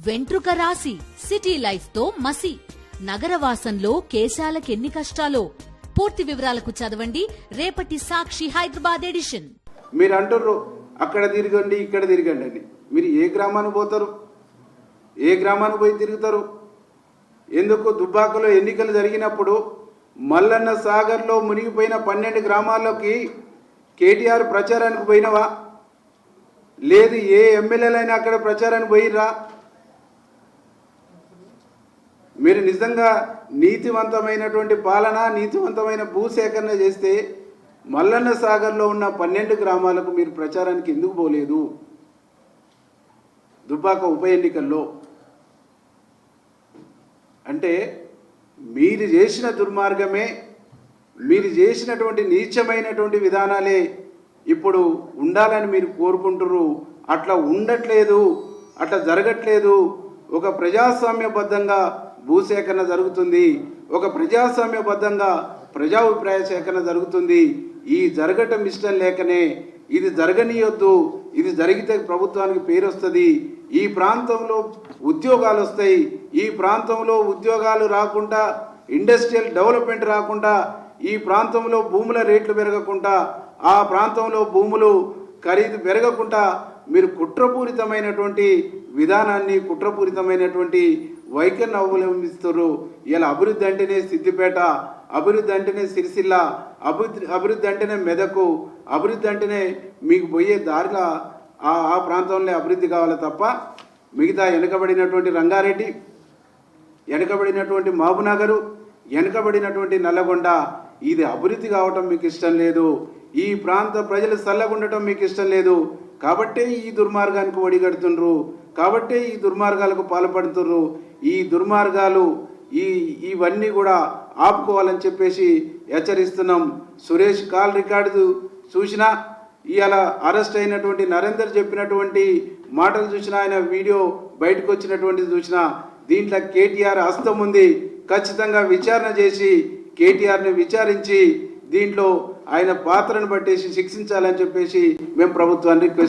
వెంట్రుక రాసి city life తో మసి నగరవాసంలో కేశాలకెన్ని కష్టాలో. పూర్తి వివరాలకు చదవండి రేపటి సాక్షి హైదరాబాద్ ఎడిషన్. మీరు అంటుర్రు అక్కడ తిరగండి ఇక్కడ తిరగండి అని. మీరు ఏ గ్రామానికి పోతారు? ఏ గ్రామానికి పోయి తిరుగుతారు? ఎందుకు దుబ్బాకలో ఎన్నికలు జరిగినప్పుడు మల్లన్న సాగర్లో మునిగిపోయిన 12 గ్రామాల్లోకి కేటీఆర్ ప్రచారానికి పోయినవా? లేదు ఏ ఎమ్మెల్యేలైనా అక్కడ ప్రచారానికి పోయిర్రా? మీరు నిజంగా నీతివంతమైనటువంటి పాలన, నీతివంతమైన భూసేకరణ చేస్తే మల్లన్న సాగర్లో ఉన్న 12 గ్రామాలకు మీరు ప్రచారానికి ఎందుకు పోలేదు? దుబ్బాక ఉప ఎన్నికల్లో అంటే మీరు చేసిన దుర్మార్గమే, మీరు చేసినటువంటి నీచమైనటువంటి విధానాలే ఇప్పుడు ఉండాలని మీరు కోరుకుంటున్నారు. అట్లా ఉండట్లేదు, అట్లా జరగట్లేదు. ఒక ప్రజాస్వామ్యబద్ధంగా భూసేకరణ జరుగుతుంది, ఒక ప్రజాస్వామ్యబద్ధంగా ప్రజాభిప్రాయ సేకరణ జరుగుతుంది. ఈ జరగటం ఇష్టం లేకనే ఇది జరగనీయొద్దు, ఇది జరిగితే ప్రభుత్వానికి పేరు వస్తుంది, ఈ ప్రాంతంలో ఉద్యోగాలు వస్తాయి, ఈ ప్రాంతంలో ఉద్యోగాలు రాకుండా ఇండస్ట్రియల్ డెవలప్మెంట్ రాకుండా, ఈ ప్రాంతంలో భూముల రేట్లు పెరగకుండా, ఆ ప్రాంతంలో భూములు ఖరీదు పెరగకుండా మీరు కుట్రపూరితమైనటువంటి విధానాన్ని, కుట్రపూరితమైనటువంటి వైఖరిని అవలంబిస్తారు. ఇలా అభివృద్ధి అంటేనే సిద్దిపేట, అభివృద్ధి అంటేనే సిరిసిల్ల, అభివృద్ధి అంటేనే మెదకు, అభివృద్ధి అంటేనే మీకు పోయే దారిలో ఆ ప్రాంతంలో అభివృద్ధి కావాలి తప్ప మిగతా వెనుకబడినటువంటి రంగారెడ్డి, వెనుకబడినటువంటి మహబూబ్నగర్, వెనుకబడినటువంటి నల్లగొండ ఇది అభివృద్ధి కావటం మీకు ఇష్టం లేదు. ఈ ప్రాంత ప్రజలు చల్లగుండటం మీకు ఇష్టం లేదు. కాబట్టే ఈ దుర్మార్గానికి ఒడిగడుతుండ్రు, కాబట్టే ఈ దుర్మార్గాలకు పాల్పడుతుర్రు. ఈ దుర్మార్గాలు ఇవన్నీ కూడా ఆపుకోవాలని చెప్పేసి హెచ్చరిస్తున్నాం. సురేష్ కాల్ రికార్డు చూసినా, ఇవాళ అరెస్ట్ అయినటువంటి నరేందర్ చెప్పినటువంటి మాటలు చూసినా, ఆయన వీడియో బయటకు వచ్చినటువంటిది చూసినా, దీంట్లో కేటీఆర్ హస్తం ఉంది. ఖచ్చితంగా విచారణ చేసి కేటీఆర్ని విచారించి దీంట్లో ఆయన పాత్రను బట్టేసి శిక్షించాలని చెప్పేసి మేము ప్రభుత్వాన్ని రిక్వెస్ట్